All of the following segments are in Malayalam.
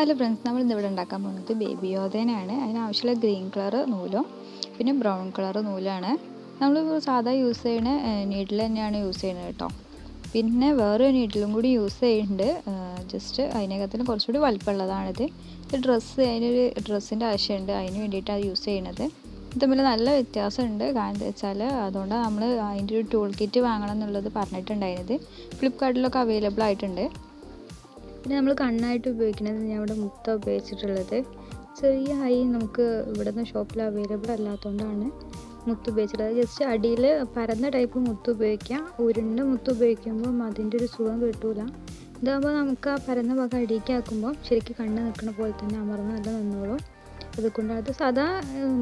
ഹലോ ഫ്രണ്ട്സ്, നമ്മൾ ഇന്നിവിടെ ഉണ്ടാക്കാൻ പോകുന്നത് ബേബി യോധേനാണ്. അതിനാവശ്യമുള്ള ഗ്രീൻ കളർ നൂലും പിന്നെ ബ്രൗൺ കളർ നൂലാണ്. നമ്മൾ സാധാ യൂസ് ചെയ്യുന്ന നീഡിൽ തന്നെയാണ് യൂസ് ചെയ്യുന്നത് കേട്ടോ. പിന്നെ വേറെ നീഡിലും കൂടി യൂസ് ചെയ്യുന്നുണ്ട്. ജസ്റ്റ് അതിനകത്തിന് കുറച്ചുകൂടി വലിപ്പമുള്ളതാണിത്. ഇത് അതിനൊരു ഡ്രസ്സിൻ്റെ ആവശ്യമുണ്ട്, അതിന് വേണ്ടിയിട്ടാണ് യൂസ് ചെയ്യുന്നത്. ഇത് തമ്മിൽ നല്ല വ്യത്യാസമുണ്ട്. കാരണം എന്താ വെച്ചാൽ അതുകൊണ്ടാണ് നമ്മൾ അതിൻ്റെ ഒരു ടൂൾ കിറ്റ് വാങ്ങണം എന്നുള്ളത് പറഞ്ഞിട്ടുണ്ടായിരുന്നത്. ഫ്ലിപ്കാർട്ടിലൊക്കെ അവൈലബിൾ ആയിട്ടുണ്ട്. പിന്നെ നമ്മൾ കണ്ണായിട്ട് ഉപയോഗിക്കുന്നത് ഞാൻ ഇവിടെ മുത്ത ഉപയോഗിച്ചിട്ടുള്ളത്. ചെറിയ ഹൈ നമുക്ക് ഇവിടെ നിന്ന് ഷോപ്പിൽ അവൈലബിൾ അല്ലാത്തതുകൊണ്ടാണ് മുത്ത് ഉപയോഗിച്ചിട്ടുള്ളത്. ജസ്റ്റ് അടിയിൽ പരന്ന ടൈപ്പ് മുത്ത് ഉപയോഗിക്കാം. ഉരുണ്ട മുത്ത് ഉപയോഗിക്കുമ്പോൾ അതിൻ്റെ ഒരു സുഖം കിട്ടൂല. ഇതാകുമ്പോൾ നമുക്ക് ആ പരന്ന ഭാഗം അടിയിക്കാക്കുമ്പോൾ ശരിക്കും കണ്ണ് നിൽക്കുന്ന പോലെ തന്നെ അമർന്ന് നല്ല നിന്നോളും. അതുകൊണ്ട് അത് സാധാ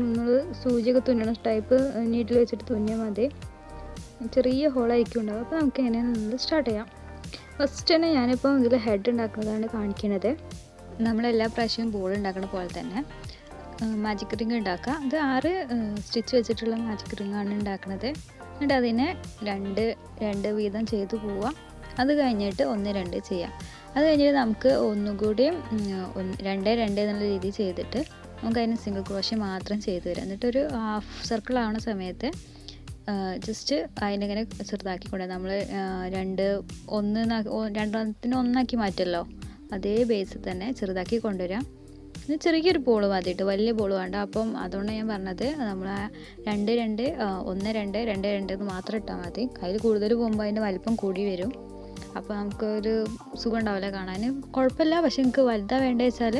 നമ്മൾ സൂചിയൊക്കെ തുന്നണ ടൈപ്പ് നീട്ടിൽ വെച്ചിട്ട് തുന്നിയാൽ മതി. ചെറിയ ഹോളായിരിക്കും ഉണ്ടാവും. അപ്പോൾ നമുക്ക് എങ്ങനെയാണെന്നുള്ളത് സ്റ്റാർട്ട് ചെയ്യാം. ഫസ്റ്റ് തന്നെ ഞാനിപ്പോൾ ഇതിൽ ഹെഡ് ഉണ്ടാക്കുന്നതാണ് കാണിക്കുന്നത്. നമ്മളെല്ലാ പ്രാവശ്യവും ബോൾ ഉണ്ടാക്കുന്ന പോലെ തന്നെ മാജിക് റിങ് ഉണ്ടാക്കുക. ഇത് 6 സ്റ്റിച്ച് വെച്ചിട്ടുള്ള മാജിക് റിങ്ങാണ് ഉണ്ടാക്കുന്നത്. എന്നിട്ട് അതിനെ രണ്ട് വീതം ചെയ്ത് പോവുക. അത് കഴിഞ്ഞിട്ട് 1 2 ചെയ്യാം. അത് കഴിഞ്ഞിട്ട് നമുക്ക് ഒന്നുകൂടിയും 2 2 എന്നുള്ള രീതിയിൽ ചെയ്തിട്ട് നമുക്ക് അതിന് സിംഗിൾ ക്രോഷ്യ മാത്രം ചെയ്ത് വരാം. എന്നിട്ടൊരു ഹാഫ് സർക്കിൾ ആവുന്ന സമയത്ത് ജസ്റ്റ് അതിനിങ്ങനെ ചെറുതാക്കിക്കൊണ്ട് നമ്മൾ രണ്ടെണ്ണത്തിന് ഒന്നാക്കി മാറ്റുമല്ലോ, അതേ ബേസിൽ തന്നെ ചെറുതാക്കി കൊണ്ടുവരാം. ഇത് ചെറിയൊരു ബോൾ മതിയിട്ട്, വലിയ ബോൾ വേണ്ട. അപ്പം അതുകൊണ്ട് ഞാൻ പറഞ്ഞത് നമ്മൾ 2 2 1 2 2 2 എന്ന് മാത്രം ഇട്ടാൽ മതി. അതിൽ കൂടുതൽ പോകുമ്പോൾ അതിൻ്റെ വലിപ്പം കൂടി വരും. അപ്പോൾ നമുക്കൊരു സുഖം ഉണ്ടാവില്ല കാണാൻ. കുഴപ്പമില്ല, പക്ഷെ എനിക്ക് വലുതാണ് വേണ്ടത് വെച്ചാൽ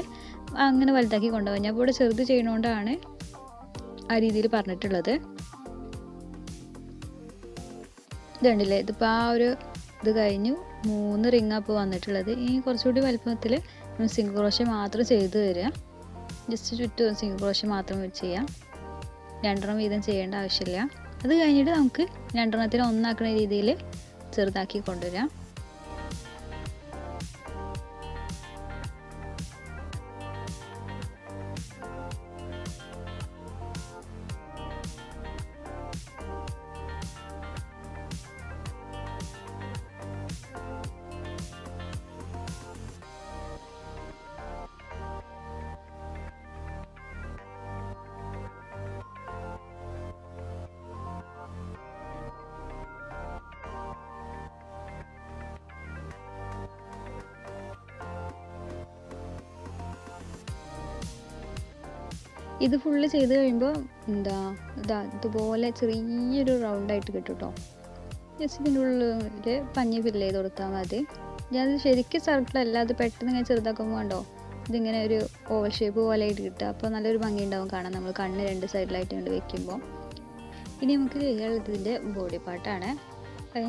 അങ്ങനെ വലുതാക്കി കൊണ്ടുപോകാം. ഞാൻ ഇവിടെ ചെറുത് ചെയ്യുന്നതുകൊണ്ടാണ് ആ രീതിയിൽ പറഞ്ഞിട്ടുള്ളത്. ഇതുണ്ടല്ലേ, ഇതിപ്പോൾ ആ ഒരു ഇത് കഴിഞ്ഞു 3 റിങ് അപ്പോൾ വന്നിട്ടുള്ളത്. ഇനി കുറച്ചുകൂടി വലുപ്പത്തിൽ സിംഗിൾ ക്രോഷ്യ മാത്രം ചെയ്ത് തരിക. ജസ്റ്റ് ചുറ്റും സിംഗിൾ ക്രോഷ്യ മാത്രം ചെയ്യാം. 2 വീതം ചെയ്യേണ്ട ആവശ്യമില്ല. അത് കഴിഞ്ഞിട്ട് നമുക്ക് 2 ഒന്നാക്കുന്ന രീതിയിൽ ചെറുതാക്കി കൊണ്ടുവരാം. ഇത് ഫുള്ള് ചെയ്ത് കഴിയുമ്പോൾ ഇതുപോലെ ചെറിയൊരു റൗണ്ടായിട്ട് കിട്ടും കേട്ടോ. ജസ്റ്റ് ഇതിൻ്റെ ഉള്ളിൽ പഞ്ഞി ഫില്ല് ചെയ്ത് കൊടുത്താൽ മതി. ഞാനത് ശരിക്കും സർക്കിളല്ല, അത് പെട്ടെന്ന് ഇങ്ങനെ ചെറുതാക്കുമ്പോൾ കണ്ടോ ഇതിങ്ങനെ ഒരു ഓവൽ ഷേപ്പ് പോലെ ആയിട്ട് കിട്ടുക. അപ്പോൾ നല്ലൊരു ഭംഗി ഉണ്ടാവും കാണാൻ, നമ്മൾ കണ്ണ് 2 സൈഡിലായിട്ട് കൊണ്ട് വെക്കുമ്പോൾ. ഇനി നമുക്ക് ചെയ്യാനുള്ളത് ഇതിൻ്റെ ബോഡി പാർട്ടാണ്.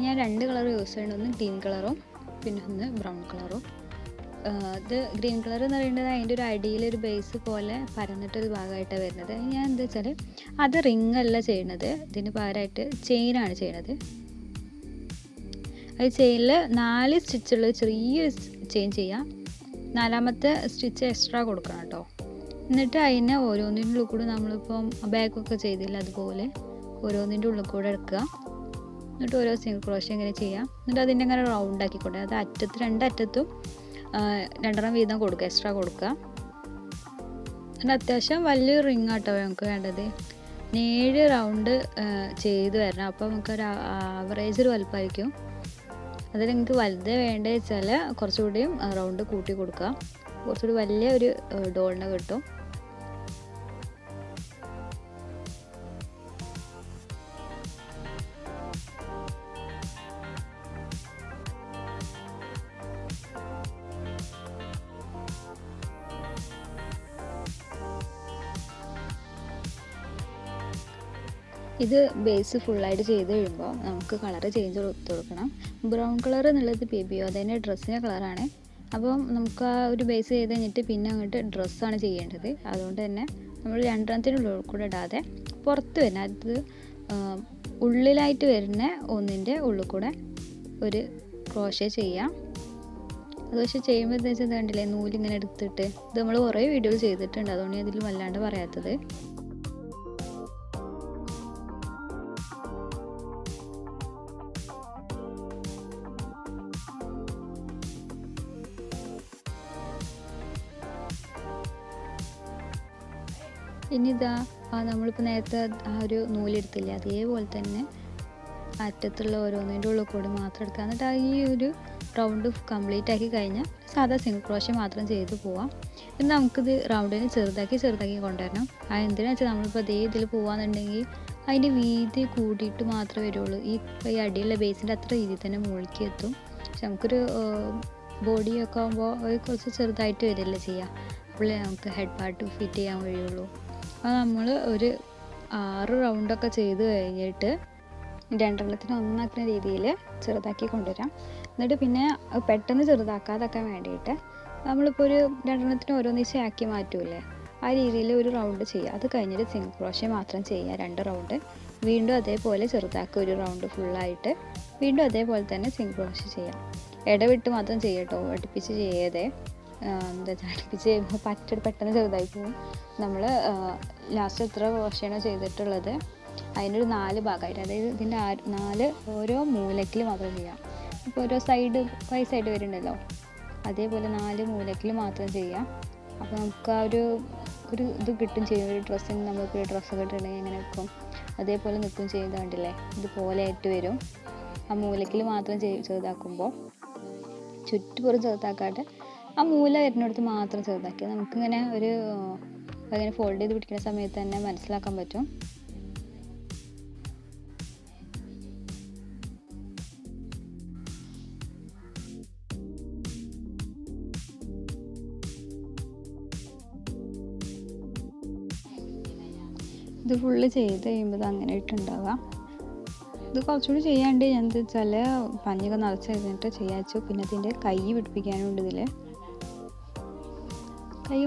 ഞാൻ 2 കളർ യൂസ് ചെയ്യുന്നത്, ഒന്ന് ഗ്രീൻ കളറും പിന്നെ ഒന്ന് ബ്രൗൺ കളറും. ഇത് ഗ്രീൻ കളർ എന്ന് പറയുന്നത് അതിൻ്റെ ഒരു അടിയിലൊരു ബേസ് പോലെ പരന്നിട്ടൊരു ഭാഗമായിട്ടാണ് വരുന്നത്. ഞാൻ എന്താ വെച്ചാൽ അത് റിങ് അല്ല ചെയ്യണത്, ഇതിന് പകരമായിട്ട് ചെയിനാണ് ചെയ്യണത്. അത് ചെയിനിൽ 4 സ്റ്റിച്ചുള്ള ചെറിയൊരു ചെയിൻ ചെയ്യാം. 4ാമത്തെ സ്റ്റിച്ച് എക്സ്ട്രാ കൊടുക്കണം കേട്ടോ. എന്നിട്ട് അതിനെ ഓരോന്നിൻ്റെ ഉള്ളിൽ കൂടെ നമ്മളിപ്പം ബാഗൊക്കെ ചെയ്തില്ല അതുപോലെ ഓരോന്നിൻ്റെ ഉള്ളിൽ കൂടെ എടുക്കുക. എന്നിട്ട് ഓരോ സിംഗിൾ ക്രോഷ്യ ഇങ്ങനെ ചെയ്യാം. എന്നിട്ട് അതിൻ്റെ അങ്ങനെ റൗണ്ട് ആക്കിക്കൊണ്ട് അത് അറ്റത്ത് 2 അറ്റത്തും 2 വീതം കൊടുക്കുക, എക്സ്ട്രാ കൊടുക്കുക. എന്നിട്ട് അത്യാവശ്യം വലിയൊരു റിങ് ആട്ടോ നമുക്ക് വേണ്ടത്. 7 റൗണ്ട് ചെയ്ത് വരണം. അപ്പോൾ നമുക്കൊരു ആവറേജ് ഒരു വലുപ്പമായിരിക്കും. അതിൽ നിങ്ങൾക്ക് വലുത് വേണ്ടത് വെച്ചാൽ കുറച്ചുകൂടിയും റൗണ്ട് കൂട്ടി കൊടുക്കുക. കുറച്ചുകൂടി വലിയ ഒരു ഡോളിനെ കിട്ടും. ഇത് ബേസ് ഫുള്ളായിട്ട് ചെയ്ത് കഴിയുമ്പോൾ നമുക്ക് കളറ് ചേഞ്ച് കൊടുക്കണം. ബ്രൗൺ കളർ എന്നുള്ളത് ബേബി യോധേൻ്റെ ഡ്രസ്സിൻ്റെ കളറാണ്. അപ്പം നമുക്ക് ആ ഒരു ബേസ് ചെയ്ത് കഴിഞ്ഞിട്ട് പിന്നെ അങ്ങോട്ട് ഡ്രസ്സാണ് ചെയ്യേണ്ടത്. അതുകൊണ്ട് തന്നെ നമ്മൾ 2 കൂടെ ഇടാതെ പുറത്ത് വരുന്ന അത് ഉള്ളിലായിട്ട് വരുന്ന ഒന്നിൻ്റെ ഉള്ളിൽ കൂടെ ഒരു ക്രോഷ്യ ചെയ്യാം. അത് പക്ഷേ ചെയ്യുമ്പോൾ എന്താ വെച്ചാൽ കണ്ടില്ലേ, നൂലിങ്ങനെ എടുത്തിട്ട് ഇത് നമ്മൾ കുറേ വീഡിയോ ചെയ്തിട്ടുണ്ട്, അതുകൊണ്ട് ഇതിൽ വല്ലാണ്ട് പറയാത്തത്. ഇനി ഇതാ നമ്മളിപ്പോൾ നേരത്തെ ആ ഒരു നൂലെടുത്തില്ലേ, അതേപോലെ തന്നെ അറ്റത്തുള്ള ഓരോന്നിൻ്റെ ഉള്ളിൽ കൂടി മാത്രം എടുക്കുക. എന്നിട്ട് ഈ ഒരു റൗണ്ട് കംപ്ലീറ്റ് ആക്കി കഴിഞ്ഞാൽ സാധാ സിംഗിൾ ക്രോഷ്യ മാത്രം ചെയ്ത് പോവാം. പിന്നെ നമുക്കിത് റൗണ്ടിന് ചെറുതാക്കി കൊണ്ടുവരണം. എന്തിനാ വെച്ചാൽ നമ്മളിപ്പോൾ അതേ ഇതിൽ പോകാമെന്നുണ്ടെങ്കിൽ അതിൻ്റെ വീതി കൂടിയിട്ട് മാത്രമേ വരുള്ളൂ. ഈ അടിയുള്ള ബേസിൻ്റെ അത്ര രീതിയിൽ തന്നെ മുകളിലേക്ക് എത്തും. പക്ഷെ നമുക്കൊരു ബോഡിയൊക്കെ ആകുമ്പോൾ കുറച്ച് ചെറുതായിട്ട് വരില്ലേ ചെയ്യുക. അപ്പോൾ നമുക്ക് ഹെഡ് പാർട്ട് ഫിറ്റ് ചെയ്യാൻ കഴിയുള്ളൂ. അപ്പോൾ നമ്മൾ ഒരു 6 റൗണ്ടൊക്കെ ചെയ്ത് കഴിഞ്ഞിട്ട് രണ്ടെണ്ണത്തിന് ഒന്നാക്കുന്ന രീതിയിൽ ചെറുതാക്കി കൊണ്ടുവരാം. എന്നിട്ട് പിന്നെ പെട്ടെന്ന് ചെറുതാക്കാതൊക്കെ വേണ്ടിയിട്ട് നമ്മളിപ്പോൾ ഒരു രണ്ടെണ്ണത്തിന് ഓരോന്നിച്ച് ആക്കി മാറ്റൂലേ, ആ രീതിയിൽ ഒരു റൗണ്ട് ചെയ്യുക. അത് കഴിഞ്ഞിട്ട് സിംഗിൾ ക്രോഷ്യ മാത്രം ചെയ്യുക 2 റൗണ്ട്. വീണ്ടും അതേപോലെ ചെറുതാക്കുക ഒരു റൗണ്ട് ഫുള്ളായിട്ട്. വീണ്ടും അതേപോലെ തന്നെ സിംഗിൾ ക്രോഷ്യ ചെയ്യാം. ഇടവിട്ട് മാത്രം ചെയ്യട്ടോ, അടുപ്പിച്ച് ചെയ്യാതെ. എന്താ വെച്ചാൽ അടുപ്പിച്ച് ചെയ്യുമ്പോൾ പെട്ടെന്ന് ചെറുതായി പോകും. നമ്മൾ ലാസ്റ്റ് എത്ര ക്രോഷ്യയാണോ ചെയ്തിട്ടുള്ളത് അതിനൊരു 4 ഭാഗമായിട്ട്, അതായത് ഇതിൻ്റെ 4 ഓരോ മൂലക്കിൽ മാത്രം ചെയ്യാം. ഇപ്പോൾ ഓരോ സൈഡ് വൈസായിട്ട് വരുന്നുണ്ടല്ലോ, അതേപോലെ 4 മൂലക്കിൽ മാത്രം ചെയ്യാം. അപ്പോൾ നമുക്ക് ആ ഒരു ഇത് കിട്ടും ചെയ്യും. ഒരു ഡ്രസ്സിന് നമ്മൾക്ക് ഡ്രസ്സൊക്കെ ഇട്ടിട്ടുണ്ടെങ്കിൽ എങ്ങനെ നിൽക്കും അതേപോലെ നിൽക്കും ചെയ്യുന്നത് കണ്ടില്ലേ, ഇതുപോലെ ആയിട്ട് വരും. ആ മൂലക്കിൽ മാത്രം ചെറുതാക്കുമ്പോൾ ചുറ്റുപുറം ചെറുതാക്കാതെ ആ മൂല വരുന്നിടത്ത് മാത്രം ചെറുതാക്കി നമുക്കിങ്ങനെ അങ്ങനെ ഫോൾഡ് ചെയ്ത് പിടിക്കുന്ന സമയത്ത് തന്നെ മനസ്സിലാക്കാൻ പറ്റും. ഇത് ഫുള്ള് ചെയ്ത് കഴിയുമ്പോൾ അങ്ങനെ ഇട്ടുണ്ടാവുക. ഇത് കുറച്ചുകൂടി ചെയ്യാണ്ട് ഞാൻ എന്താ വെച്ചാൽ പഞ്ഞൊക്കെ നിറച്ച് കഴിഞ്ഞിട്ട് ചെയ്യാച്ചു. പിന്നെ ഇതിൻ്റെ കൈ പിടിപ്പിക്കാനുണ്ട്. ഇതിൽ കൈ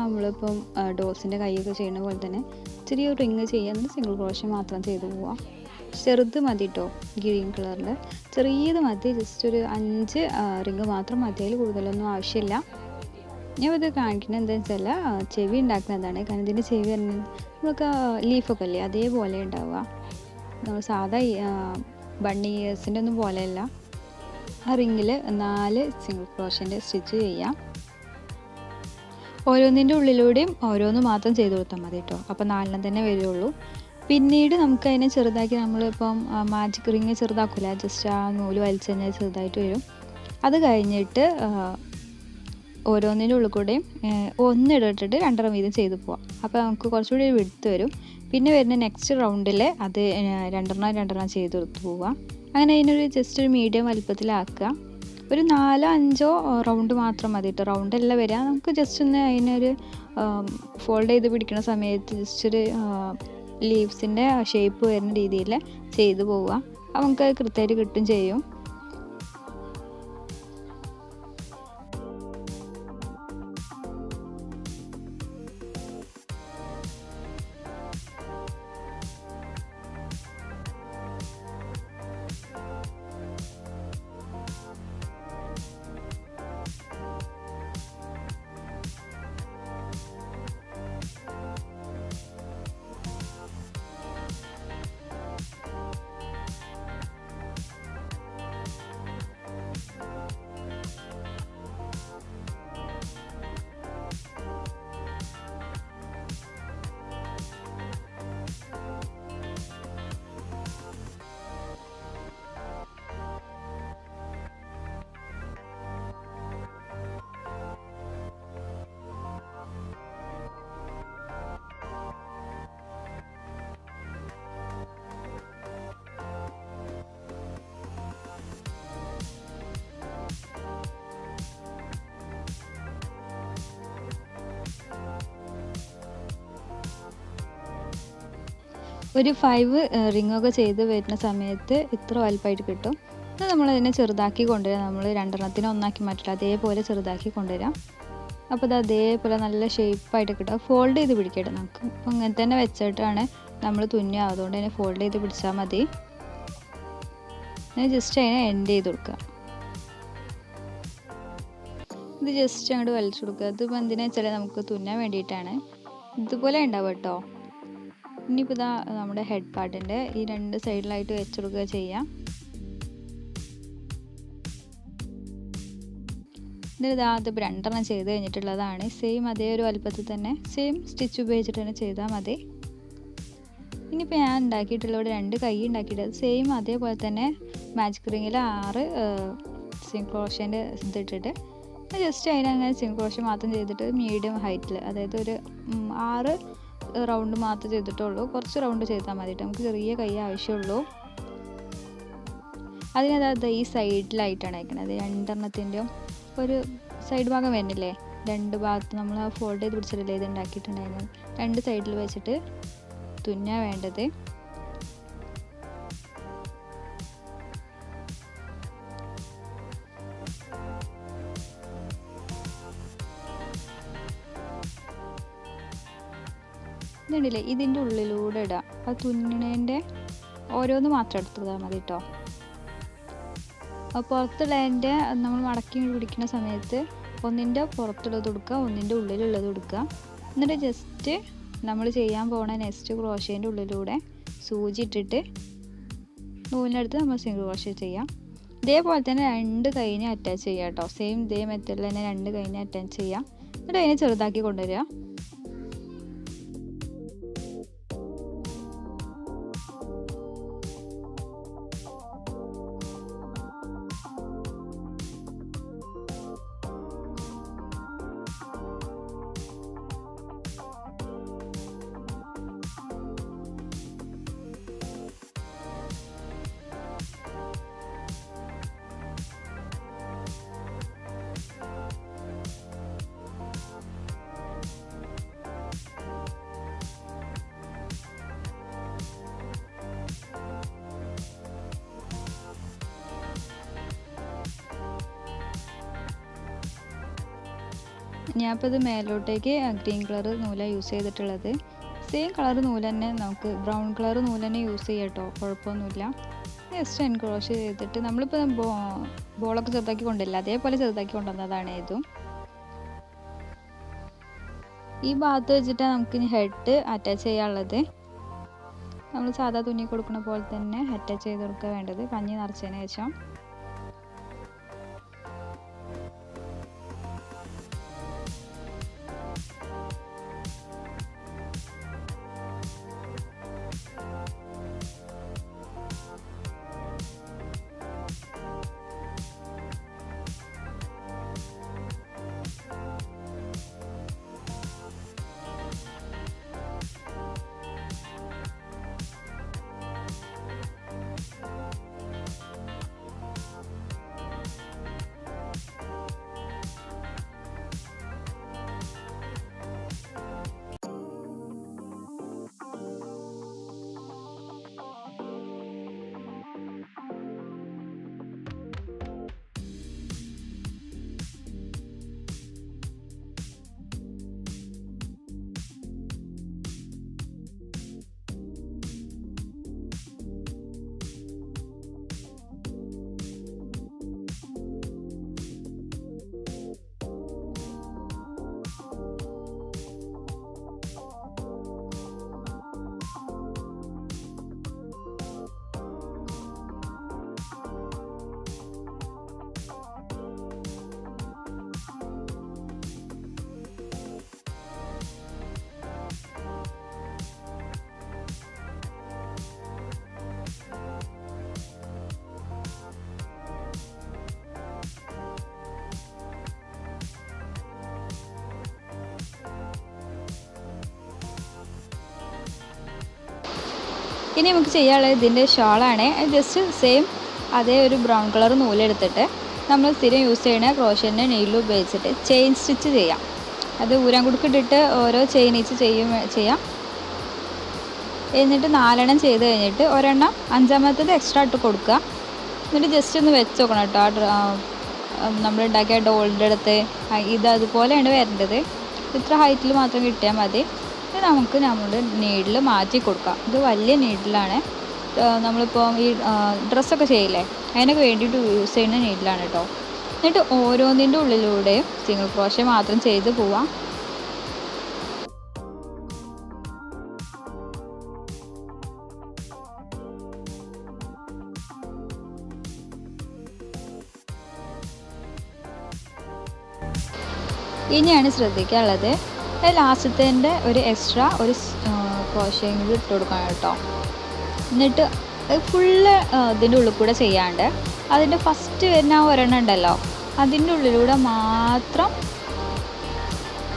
നമ്മളിപ്പം ഡോൾസിൻ്റെ കൈയൊക്കെ ചെയ്യുന്ന പോലെ തന്നെ ചെറിയ റിങ് ചെയ്യുന്നത് സിംഗിൾ ക്രോഷ്യ മാത്രം ചെയ്ത് പോവാം. ചെറുത് മതി കേട്ടോ, ഗ്രീൻ കളറിൽ ചെറിയത് മതി. ജസ്റ്റ് ഒരു 5 റിങ് മാത്രം മതി, അതിൽ കൂടുതലൊന്നും ആവശ്യമില്ല. ഞാൻ ഇത് കാണിക്കുന്നത് എന്താണെന്ന് വെച്ചാൽ ചെവി ഉണ്ടാക്കുന്നതാണ്. കാരണം ഇതിൻ്റെ ചെവി വരുന്നത് നമുക്ക് ലീഫൊക്കെ അല്ലേ അതേപോലെ ഉണ്ടാവുക. നമ്മൾ സാധാ ബണ്ണി ഇയേഴ്സിൻ്റെ ഒന്നും പോലെയല്ല. ആ റിങ്ങിൽ 4 സിംഗിൾ ക്രോഷ്യൻ്റെ സ്റ്റിച്ച് ചെയ്യാം. ഓരോന്നിൻ്റെ ഉള്ളിലൂടെയും ഓരോന്ന് മാത്രം ചെയ്ത് കൊടുത്താൽ മതി കേട്ടോ. അപ്പോൾ 4 തന്നെ വരുള്ളൂ. പിന്നീട് നമുക്ക് അതിനെ ചെറുതാക്കി നമ്മളിപ്പം മാജിക് റിങ് ചെറുതാക്കില്ല, ജസ്റ്റ് ആ നൂല് വലിച്ചു കഴിഞ്ഞാൽ ചെറുതായിട്ട് വരും. അത് കഴിഞ്ഞിട്ട് ഓരോന്നിൻ്റെ ഉള്ളിൽ കൂടെയും ഒന്നിട്ടിട്ട് 2 വീതം ചെയ്ത് പോവാം. അപ്പോൾ നമുക്ക് കുറച്ചുകൂടി വിടുത്ത് വരും. പിന്നെ വരുന്ന നെക്സ്റ്റ് റൗണ്ടിൽ അത് 2 ചെയ്ത് കൊടുത്ത് പോവാം. അങ്ങനെ അതിനൊരു ജസ്റ്റ് ഒരു മീഡിയം വലുപ്പത്തിലാക്കുക. ഒരു 4-5 റൗണ്ട് മാത്രം മതി കേട്ടോ, റൗണ്ടല്ല വരിക. നമുക്ക് ജസ്റ്റ് ഒന്ന് അതിനൊരു ഫോൾഡ് ചെയ്ത് പിടിക്കുന്ന സമയത്ത് ജസ്റ്റ് ഒരു ലീവ്സിൻ്റെ ഷേപ്പ് വരുന്ന രീതിയിൽ ചെയ്ത് പോവുക. അപ്പോൾ നമുക്ക് കൃത്യമായിട്ട് കിട്ടും ചെയ്യും. ഒരു 5 റിങ്ങൊക്കെ ചെയ്ത് വരുന്ന സമയത്ത് ഇത്ര വലുപ്പമായിട്ട് കിട്ടും. അത് നമ്മളതിനെ ചെറുതാക്കി കൊണ്ടുവരാം. നമ്മൾ 2 ഒന്നാക്കി മാറ്റില്ല, അതേപോലെ ചെറുതാക്കി കൊണ്ടുവരാം. അപ്പോൾ ഇത് അതേപോലെ നല്ല ഷേപ്പായിട്ട് കിട്ടും. ഫോൾഡ് ചെയ്ത് പിടിക്കട്ടെ നമുക്ക്. അപ്പോൾ അങ്ങനെ തന്നെ വെച്ചിട്ടാണ് നമ്മൾ തുന്നുക, അതുകൊണ്ട് തന്നെ ഫോൾഡ് ചെയ്ത് പിടിച്ചാൽ മതി. ജസ്റ്റ് അതിനെ എൻഡ് ചെയ്ത് കൊടുക്കുക. ഇത് ജസ്റ്റ് അങ്ങോട്ട് വലിച്ചു കൊടുക്കുക. ഇതിപ്പോൾ എന്തിനാ വെച്ചാൽ നമുക്ക് തുന്നാൻ വേണ്ടിയിട്ടാണ്. ഇതുപോലെ ഉണ്ടാവും കേട്ടോ. ഇനിയിപ്പോൾ ഇതാ നമ്മുടെ ഹെഡ് പാർട്ടിൻ്റെ ഈ 2 സൈഡിലായിട്ട് വെച്ചെടുക്കുക ചെയ്യാം. എന്നിട്ട് അത് രണ്ടെണ്ണം ചെയ്ത് കഴിഞ്ഞിട്ടുള്ളതാണ്. സെയിം അതേ ഒരു വലുപ്പത്തിൽ തന്നെ സെയിം സ്റ്റിച്ച് ഉപയോഗിച്ചിട്ട് തന്നെ ചെയ്താൽ മതി. ഇനിയിപ്പോൾ ഞാൻ ഉണ്ടാക്കിയിട്ടുള്ള ഇവിടെ 2 കൈ ഉണ്ടാക്കിയിട്ട് സെയിം അതേപോലെ തന്നെ മാജിക് റിങ്ങിൽ 6 സിംഗിൾ ക്രോഷേൻ്റെ ഇതിട്ടിട്ട് ജസ്റ്റ് അതിനങ്ങനെ സിംഗിൾ ക്രോഷേ മാത്രം ചെയ്തിട്ട് മീഡിയം ഹൈറ്റിൽ, അതായത് ഒരു 6 റൗണ്ട് മാത്രം ചെയ്തിട്ടുള്ളൂ. കുറച്ച് റൗണ്ട് ചെയ്താൽ മതിയിട്ട്, നമുക്ക് ചെറിയ കൈ ആവശ്യമുള്ളൂ. അതിനകത്ത് ഈ സൈഡിലായിട്ടാണ് അയക്കണത്. 2 എണ്ണത്തിൻ്റെയും ഒരു സൈഡ് ഭാഗം വരുന്നില്ലേ, 2 ഭാഗത്ത് നമ്മൾ ആ ഫോൾഡ് ചെയ്ത് പിടിച്ചിട്ടില്ലേ ഇത് ഉണ്ടാക്കിയിട്ടുണ്ടായിരുന്നു. 2 സൈഡിൽ വെച്ചിട്ട് തുന്നാ വേണ്ടത്. ഇതുണ്ടല്ലേ, ഇതിൻ്റെ ഉള്ളിലൂടെ ഇടാം. ആ തുന്നണേൻ്റെ ഓരോന്ന് മാത്രം എടുത്താൽ മതി കേട്ടോ. പുറത്തുള്ളതിൻ്റെ നമ്മൾ മടക്കി പിടിക്കുന്ന സമയത്ത് ഒന്നിൻ്റെ പുറത്തുള്ളത് കൊടുക്കുക, ഒന്നിൻ്റെ ഉള്ളിലുള്ളത് കൊടുക്കുക. എന്നിട്ട് ജസ്റ്റ് നമ്മൾ ചെയ്യാൻ പോണ നെക്സ്റ്റ് ക്രോഷേൻ്റെ ഉള്ളിലൂടെ സൂചി ഇട്ടിട്ട് നൂലിനടുത്ത് നമ്മൾ സിംഗിൾ ക്രോഷേ ചെയ്യാം. ഇതേപോലെ തന്നെ 2 കൈനെ അറ്റാച്ച് ചെയ്യുക കേട്ടോ. സെയിം ഇതേ മെത്തേഡിൽ തന്നെ 2 കൈനെ അറ്റാച്ച് ചെയ്യാം. എന്നിട്ട് അതിനെ ചെറുതാക്കി കൊണ്ടുവരിക. ഞാനിപ്പോൾ ഇത് മേലോട്ടേക്ക് ഗ്രീൻ കളർ നൂലാണ് യൂസ് ചെയ്തിട്ടുള്ളത്. സെയിം കളർ നൂല് തന്നെ, നമുക്ക് ബ്രൗൺ കളർ നൂല് തന്നെ യൂസ് ചെയ്യാം കേട്ടോ, കുഴപ്പമൊന്നുമില്ല. ജസ്റ്റ് എൻക്രോഷ് ചെയ്തിട്ട് നമ്മളിപ്പോൾ ബോളൊക്കെ ചെറുതാക്കി കൊണ്ടില്ല, അതേപോലെ ചെറുതാക്കി കൊണ്ടുവന്നതാണ് ഇതും. ഈ ഭാഗത്ത് വെച്ചിട്ടാണ് നമുക്കിനി ഹെഡ് അറ്റാച്ച് ചെയ്യാനുള്ളത്. നമ്മൾ സാധാ തുന്നി കൊടുക്കുന്ന പോലെ തന്നെ അറ്റാച്ച് ചെയ്ത് കൊടുക്കുക വേണ്ടത്, പഞ്ഞി നിറച്ചതിന് ശേഷം. ഇനി നമുക്ക് ചെയ്യാനുള്ളത് ഇതിൻ്റെ ഷാളാണ്. ജസ്റ്റ് സെയിം അതേ ഒരു ബ്രൗൺ കളർ നൂലെടുത്തിട്ട് നമ്മൾ സ്ഥിരം യൂസ് ചെയ്യുന്ന ക്രോഷേൻ്റെ നെയിൽ ഉപയോഗിച്ചിട്ട് ചെയിൻ സ്റ്റിച്ച് ചെയ്യാം. അത് ഊരാൻ കുടുക്കിട്ടിട്ട് ഓരോ ചെയിൻ വെച്ച് ചെയ്യാം. എന്നിട്ട് 4 എണ്ണം ചെയ്ത് കഴിഞ്ഞിട്ട് ഒരെണ്ണം 5ാമത്തേത് എക്സ്ട്രാ ഇട്ട് കൊടുക്കുക. എന്നിട്ട് ജസ്റ്റ് ഒന്ന് വെച്ച് നോക്കണം കേട്ടോ. നമ്മളുണ്ടാക്കിയ ഡോളിൻ്റെ അടുത്ത് ഇത് അതുപോലെയാണ് വരേണ്ടത്. ഇത്ര ഹൈറ്റിൽ മാത്രം കിട്ടിയാൽ മതി. ഇത് നമുക്ക് നമ്മുടെ നീഡിൽ മാറ്റി കൊടുക്കാം. ഇത് വലിയ നീഡിലാണ്, നമ്മളിപ്പോൾ ഈ ഡ്രസ്സൊക്കെ ചെയ്യില്ലേ അതിനൊക്കെ വേണ്ടിയിട്ട് യൂസ് ചെയ്യുന്ന നീഡിലാണ് കേട്ടോ. എന്നിട്ട് ഓരോന്നിൻ്റെ ഉള്ളിലൂടെയും സിംഗിൾ ക്രോഷേ മാത്രം ചെയ്ത് പോവാം. ഇനിയാണ് ശ്രദ്ധിക്കാനുള്ളത്, ലാസ്റ്റത്തിൻ്റെ ഒരു എക്സ്ട്രാ ഒരു ക്രോഷയും കൂടി ഇട്ട് കൊടുക്കണം കേട്ടോ. എന്നിട്ട് ഫുള്ള് ഇതിൻ്റെ ഉള്ളിൽ കൂടെ ചെയ്യാണ്ട് അതിൻ്റെ ഫസ്റ്റ് വരുന്ന ആ ഒരെണ്ണം ഉണ്ടല്ലോ അതിൻ്റെ ഉള്ളിലൂടെ മാത്രം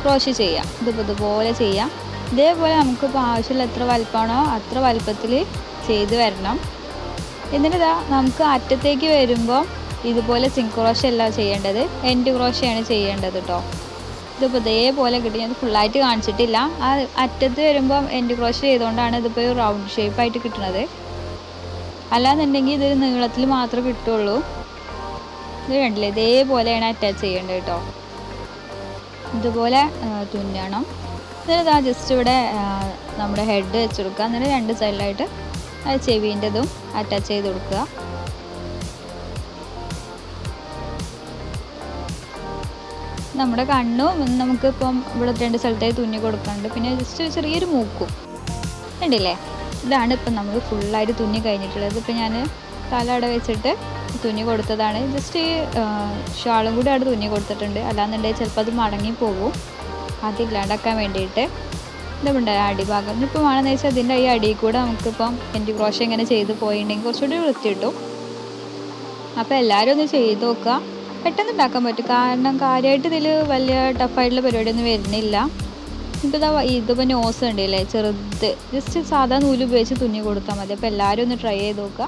ക്രോഷേ ചെയ്യാം. ഇതുപോലെ ചെയ്യാം. ഇതേപോലെ നമുക്കിപ്പോൾ ആവശ്യമുള്ള എത്ര വലുപ്പമാണോ അത്ര വലുപ്പത്തിൽ ചെയ്ത് വരണം. എന്നിട്ട് ഇതാ നമുക്ക് അറ്റത്തേക്ക് വരുമ്പോൾ ഇതുപോലെ സിങ്ക് ക്രോഷേ അല്ല ചെയ്യേണ്ടത്, എൻഡ് ക്രോഷയാണ് ചെയ്യേണ്ടത് കേട്ടോ. ഇതിപ്പോൾ ഇതേപോലെ കിട്ടി. ഞാൻ ഫുള്ളായിട്ട് കാണിച്ചിട്ടില്ല. ആ അറ്റത്ത് വരുമ്പം എൻഡ് ക്രോഷേ ചെയ്തുകൊണ്ടാണ് ഇതിപ്പോൾ റൗണ്ട് ഷേപ്പായിട്ട് കിട്ടുന്നത്. അല്ലാന്നുണ്ടെങ്കിൽ ഇതൊരു നീളത്തിൽ മാത്രമേ കിട്ടുള്ളൂ. ഇത് കണ്ടില്ലേ, ഇതേപോലെയാണ് അറ്റാച്ച് ചെയ്യേണ്ടത് കേട്ടോ. ഇതുപോലെ തുന്നണം. എന്നിട്ട് ജസ്റ്റ് ഇവിടെ നമ്മുടെ ഹെഡ് വെച്ച് കൊടുക്കുക. എന്നിട്ട് രണ്ട് സൈഡിലായിട്ട് ചെവീൻ്റെതും അറ്റാച്ച് ചെയ്ത് കൊടുക്കുക. നമ്മുടെ കണ്ണും നമുക്കിപ്പം ഇവിടെ രണ്ട് സ്ഥലത്തായി തുന്നി കൊടുക്കുന്നുണ്ട്. പിന്നെ ജസ്റ്റ് ചെറിയൊരു മൂക്കും ഉണ്ടല്ലേ. ഇതാണ് ഇപ്പം നമ്മൾ ഫുള്ളായിട്ട് തുന്നി കഴിഞ്ഞിട്ടുള്ളത്. ഇപ്പം ഞാൻ തല അവിടെ വെച്ചിട്ട് തുന്നി കൊടുത്തതാണ്. ജസ്റ്റ് ഈ ഷാളും കൂടി അവിടെ തുന്നി കൊടുത്തിട്ടുണ്ട്. അല്ലാന്നുണ്ടെങ്കിൽ ചിലപ്പോൾ അത് മടങ്ങി പോകും. അതില്ലാണ്ടാക്കാൻ വേണ്ടിയിട്ട് ഇതുണ്ട് അടിഭാഗം. ഇപ്പം വേണമെന്ന് വെച്ചാൽ അതിൻ്റെ ഈ അടിയിൽ കൂടെ നമുക്കിപ്പം എൻ്റെ ക്രോഷേ ഇങ്ങനെ ചെയ്ത് പോയിട്ടുണ്ടെങ്കിൽ കുറച്ചുകൂടി വൃത്തി കിട്ടും. അപ്പോൾ എല്ലാവരും ഒന്ന് ചെയ്ത് നോക്കുക. പെട്ടെന്ന് ഉണ്ടാക്കാൻ പറ്റും. കാരണം കാര്യമായിട്ട് ഇതിൽ വലിയ ടഫായിട്ടുള്ള പരിപാടിയൊന്നും വരുന്നില്ല. ഇതിപ്പോൾ നോസ് ഉണ്ടല്ലേ ചെറുത്, ജസ്റ്റ് സാധാ നൂല് ഉപയോഗിച്ച് തുന്നി കൊടുത്താൽ മതി. അപ്പോൾ എല്ലാവരും ഒന്ന് ട്രൈ ചെയ്ത് നോക്കുക.